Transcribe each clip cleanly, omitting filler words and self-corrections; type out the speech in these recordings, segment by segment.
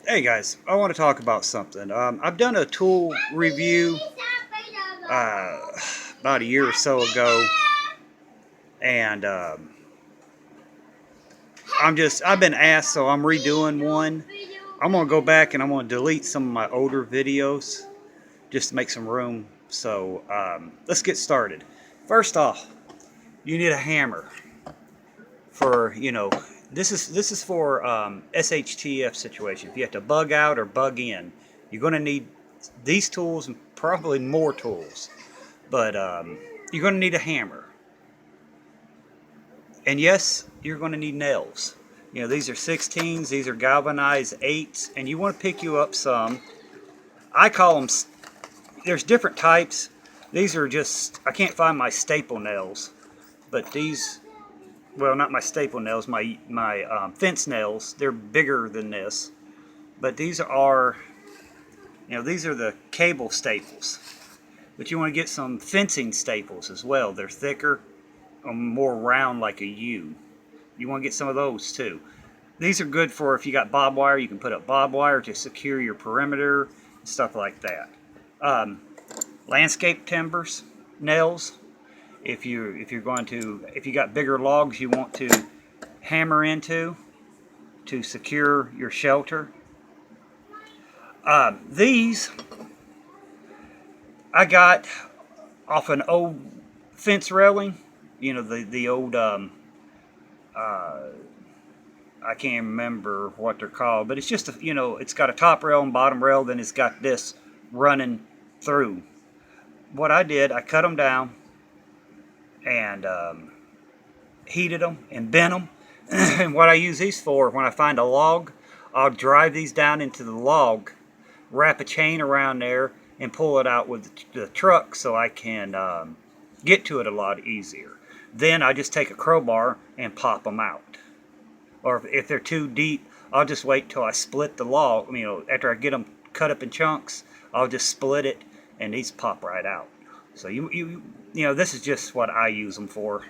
Hey guys, I want to talk about something. I've done a tool review uh, about a year or so ago, and I've been asked, so I'm redoing one. I'm gonna go back and I'm gonna delete some of my older videos just to make some room. So let's get started. First off, you need a hammer for this is for SHTF situation. If you have to bug out or bug in, you're going to need these tools and probably more tools. But you're going to need a hammer, and yes, you're going to need nails. These are 16s, these are galvanized 8s, and you want to pick you up some. I call them. There's different types. These are just I can't find my staple nails, but these, well, not my staple nails, my fence nails. They're bigger than this, but these are the cable staples. But you want to get some fencing staples as well. They're thicker, more round like a U. You want to get some of those too. These are good for if you got barbed wire. You can put up barbed wire to secure your perimeter, stuff like that. Um, Landscape timbers, nails. If you got bigger logs you want to hammer into to secure your shelter. These I got off an old fence railing. The old I can't remember what they're called, but it's just it's got a top rail and bottom rail. Then it's got this running through. What I did, I cut them down and heated them and bent them. And what I use these for, when I find a log, I'll drive these down into the log, wrap a chain around there, and pull it out with the truck so I can get to it a lot easier. Then I just take a crowbar and pop them out. Or if they're too deep, I'll just wait till I split the log. After I get them cut up in chunks, I'll just split it, and these pop right out. So this is just what I use them for.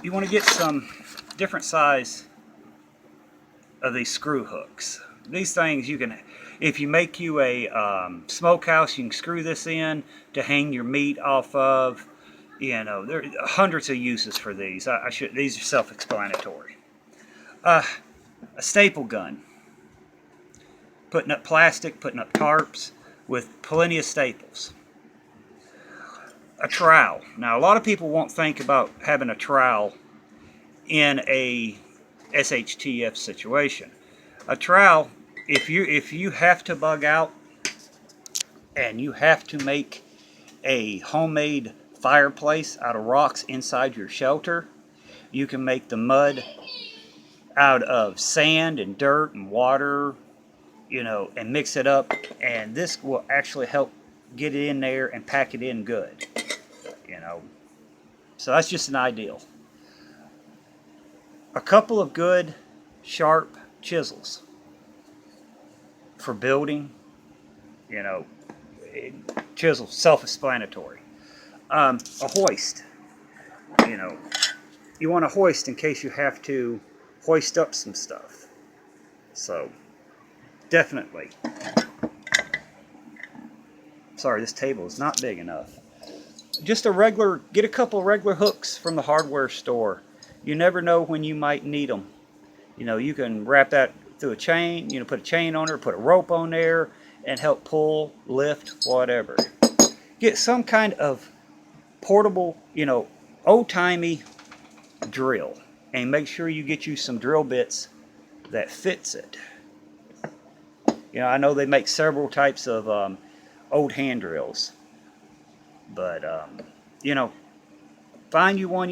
You want to get some different size of these screw hooks. These things if you make you a smokehouse, you can screw this in to hang your meat off of. There are hundreds of uses for these. These are self-explanatory. A staple gun, putting up plastic, putting up tarps with plenty of staples. A trowel. Now, a lot of people won't think about having a trowel in a SHTF situation. A trowel, if you have to bug out and you have to make a homemade fireplace out of rocks inside your shelter, you can make the mud out of sand and dirt and water, and mix it up, and this will actually help get it in there and pack it in good. So that's just an ideal. A couple of good sharp chisels for building. Chisels, self-explanatory. A hoist. You want a hoist in case you have to hoist up some stuff. So definitely. Sorry, this table is not big enough. Get a couple of regular hooks from the hardware store. You never know when you might need them. You can wrap that through a chain, put a chain on it, put a rope on there, and help pull, lift, whatever. Get some kind of portable, old-timey drill, and make sure you get you some drill bits that fits it. I know they make several types of old hand drills, but find you one.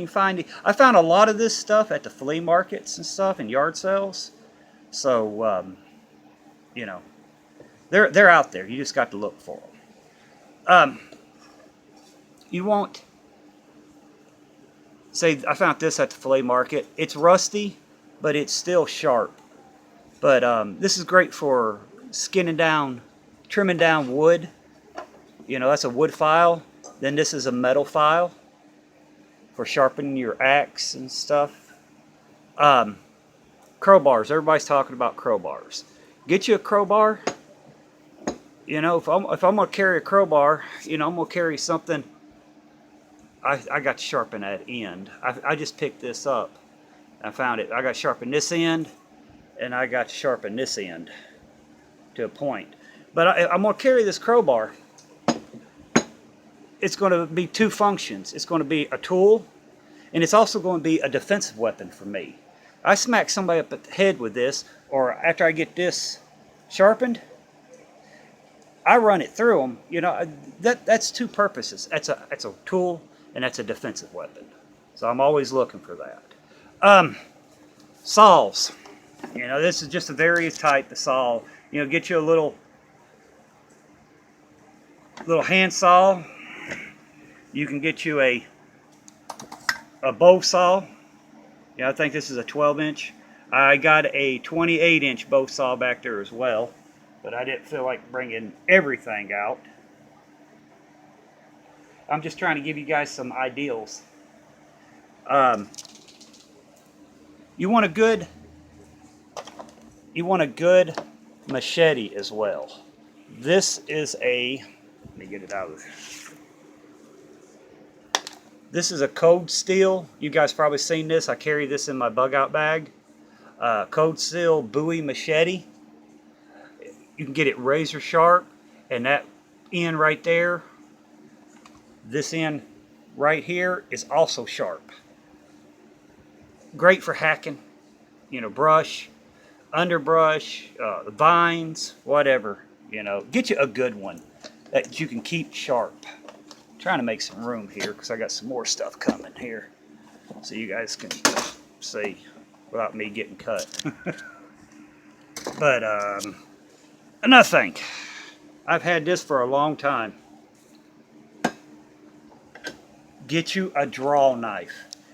I found a lot of this stuff at the flea markets and stuff and yard sales. So they're out there. You just got to look for them. You won't say, I found this at the flea market. It's rusty, but it's still sharp. But this is great for trimming down wood. That's a wood file. Then this is a metal file for sharpening your axe and stuff. Crowbars. Everybody's talking about crowbars. Get you a crowbar. You know, if I'm gonna carry a crowbar, you know, I'm gonna carry something. I got to sharpen that end. I just picked this up. I found it. I got to sharpen this end, and I got to sharpen this end to a point. But I'm gonna carry this crowbar. It's going to be two functions. It's going to be a tool, and it's also going to be a defensive weapon for me. I smack somebody up at the head with this, or after I get this sharpened, I run it through them. You know, that's two purposes. That's a tool, and that's a defensive weapon. So I'm always looking for that. Saws. You know, this is just a various type of saw. You know, get you a little hand saw. You can get you a bow saw. Yeah, I think this is a 12-inch. I got a 28-inch bow saw back there as well, but I didn't feel like bringing everything out. I'm just trying to give you guys some ideals. You want a good machete as well. This is a, let me get it out of there. This is a Cold Steel. You guys probably seen this. I carry this in my bug out bag. Cold Steel Bowie machete. You can get it razor sharp, and that end right there, this end right here is also sharp. Great for hacking, you know, brush, underbrush, vines, whatever. You know, get you a good one that you can keep sharp. Trying to make some room here because I got some more stuff coming here so you guys can see without me getting cut. But another thing, I've had this for a long time. Get you a draw knife.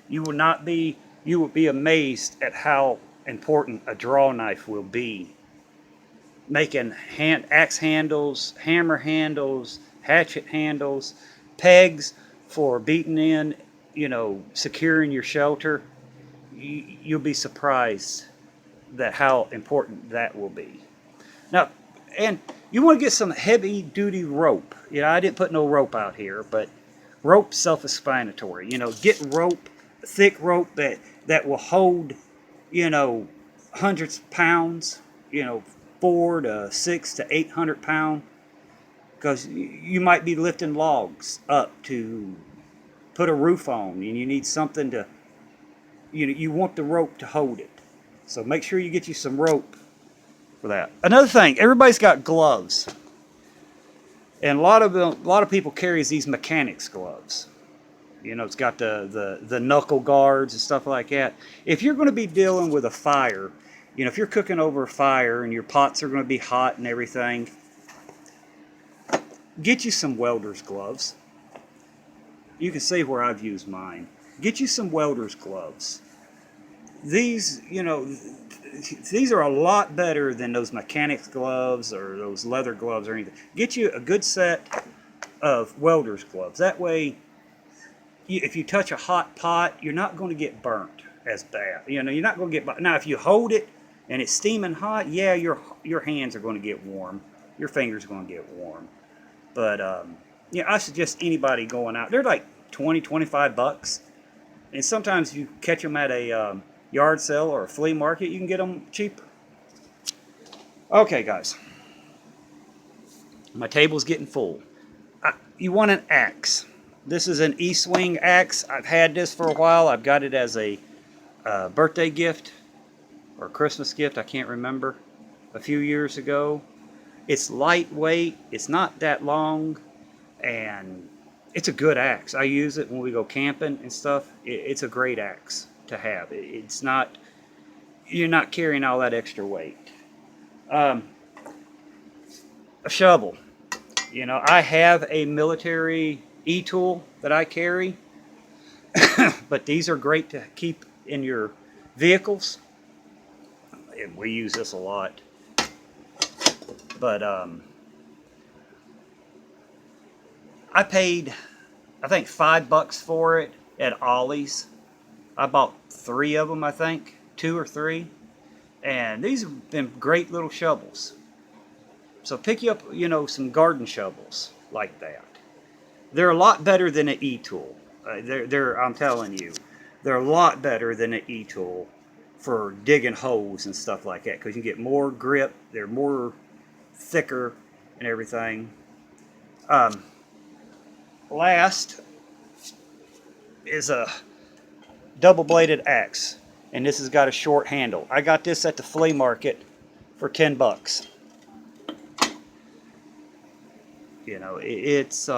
You will be amazed at how important a draw knife will be. Making axe handles, hammer handles, hatchet handles, pegs for beating in, you know, securing your shelter. You'll be surprised that how important that will be. Now, and you want to get some heavy duty rope. You know, I didn't put no rope out here, but rope self-explanatory. You know, get rope, thick rope that will hold, you know, hundreds of pounds, you know, 400 to 600 to 800 pound. Because you might be lifting logs up to put a roof on, and you need something to, you want the rope to hold it. So make sure you get you some rope for that. Another thing, everybody's got gloves, and a lot of people carries these mechanics gloves. You know, it's got the knuckle guards and stuff like that. If you're going to be dealing with a fire, you know, if you're cooking over a fire and your pots are going to be hot and everything, get you some welder's gloves. You can see where I've used mine. Get you some welder's gloves. These, you know, these are a lot better than those mechanics gloves or those leather gloves or anything. Get you a good set of welder's gloves. That way, if you touch a hot pot, you're not going to get burnt as bad. You know, you're not going to get burnt. Now, if you hold it and it's steaming hot, yeah, your hands are going to get warm. Your fingers are going to get warm. But, yeah, I suggest anybody going out. They're like 20, 25 bucks. And sometimes if you catch them at a yard sale or a flea market, you can get them cheaper. Okay, guys. My table's getting full. You want an axe. This is an E-swing axe. I've had this for a while. I've got it as a birthday gift or Christmas gift. I can't remember. A few years ago. It's lightweight. It's not that long. And it's a good axe. I use it when we go camping and stuff. It's a great axe to have. It's not, you're not carrying all that extra weight. A shovel. You know, I have a military e-tool that I carry, but these are great to keep in your vehicles. And we use this a lot. But I paid, I think, $5 for it at Ollie's. I bought 3 of them, I think, 2 or 3. And these have been great little shovels. So pick you up, some garden shovels like that. They're a lot better than an e-tool. I'm telling you, they're a lot better than an e-tool for digging holes and stuff like that because you get more grip. They're more thicker and everything. Um, Last is a double-bladed axe, and this has got a short handle. I got this at the flea market for $10. It's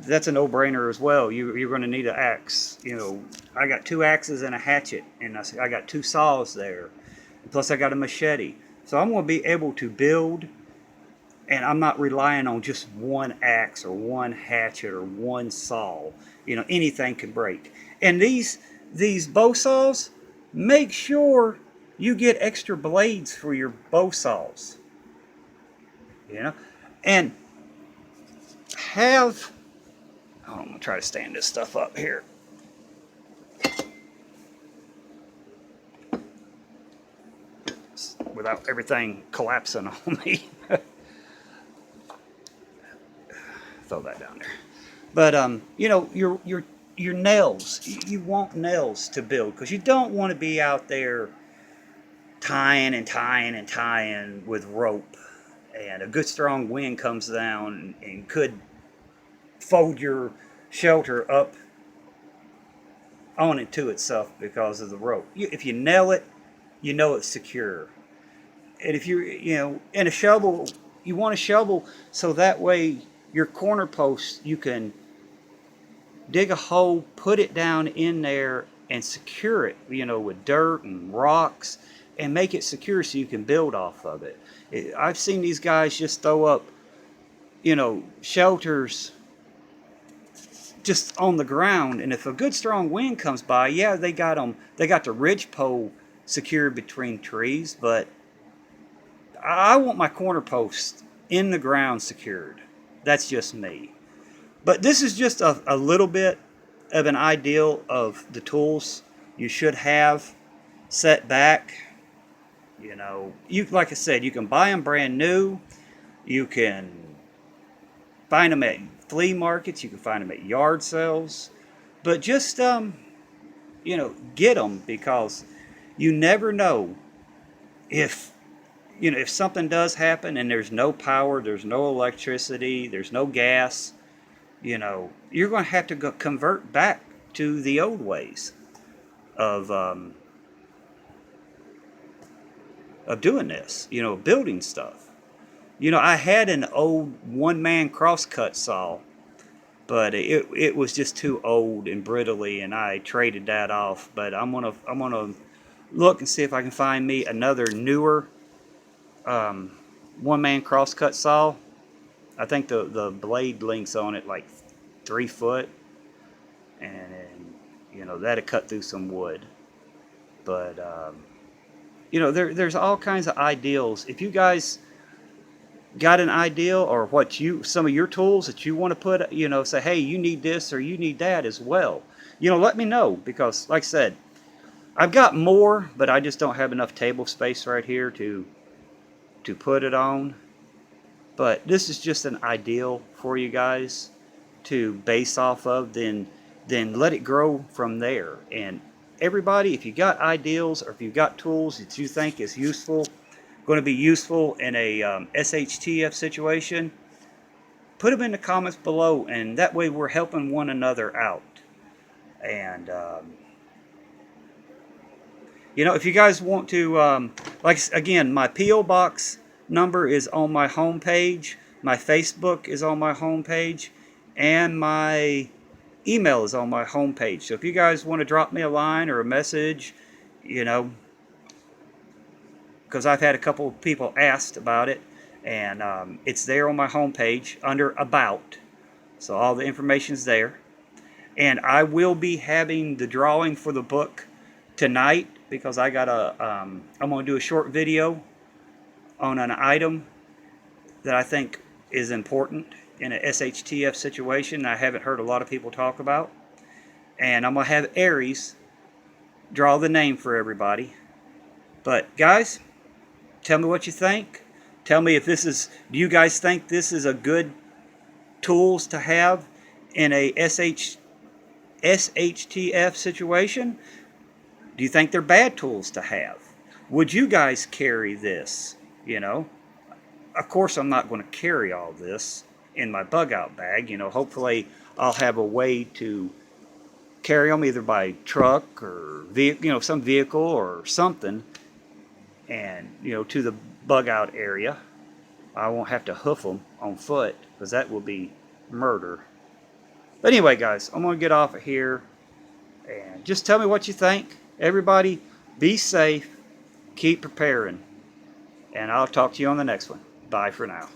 that's a no-brainer as well. You're going to need an axe. I got 2 axes and a hatchet, and I got 2 saws there. Plus, I got a machete. So I'm going to be able to build, and I'm not relying on just one axe or one hatchet or one saw. Anything can break. And these bow saws, make sure you get extra blades for your bow saws. And have, I'm going to try to stand this stuff up here. Without everything collapsing on me. Throw that down there. But your nails. You want nails to build because you don't want to be out there tying and tying and tying with rope, and a good strong wind comes down and could fold your shelter up on into itself because of the rope. If you nail it, it's secure. And if in a shovel, you want a shovel so that way your corner post, you can dig a hole, put it down in there, and secure it, with dirt and rocks, and make it secure so you can build off of it. I've seen these guys just throw up, shelters just on the ground, and if a good strong wind comes by, yeah, they got the ridge pole secured between trees, but I want my corner post in the ground secured. That's just me. But this is just a little bit of an ideal of the tools you should have set back. Like I said, you can buy them brand new. You can find them at flea markets. You can find them at yard sales. But just, get them because you never know if something does happen and there's no power, there's no electricity, there's no gas, you're going to have to convert back to the old ways of doing this, building stuff. I had an old one-man crosscut saw, but it was just too old and brittly, and I traded that off. But I'm gonna look and see if I can find me another newer one-man crosscut saw. I think the blade length's on it like 3 foot, and that'd cut through some wood. But there's all kinds of ideals. If you guys got an ideal or some of your tools that you want to put, say, hey, you need this or you need that as well. Let me know, because like I said, I've got more, but I just don't have enough table space right here to put it on. But this is just an ideal for you guys to base off of, then let it grow from there. And everybody, if you got ideals or if you've got tools that you think is going to be useful in a SHTF situation, put them in the comments below, and that way we're helping one another out. And if you guys want to, again, my P.O. Box number is on my homepage, my Facebook is on my homepage, and my email is on my homepage. So if you guys want to drop me a line or a message, because I've had a couple of people asked about it, and it's there on my homepage under About. So all the information's there. And I will be having the drawing for the book tonight, because I got I'm going to do a short video on an item that I think is important in a SHTF situation I haven't heard a lot of people talk about. And I'm going to have Aries draw the name for everybody. But guys, tell me what you think. Tell me if this is, do you guys think this is a good tools to have in a SHTF situation? Do you think they're bad tools to have? Would you guys carry this? You know, of course I'm not going to carry all this in my bug out bag. You know, hopefully I'll have a way to carry them either by truck or some vehicle or something, and to the bug out area. I won't have to hoof them on foot because that will be murder. But anyway, guys, I'm going to get off of here and just tell me what you think. Everybody, be safe, keep preparing, and I'll talk to you on the next one. Bye for now.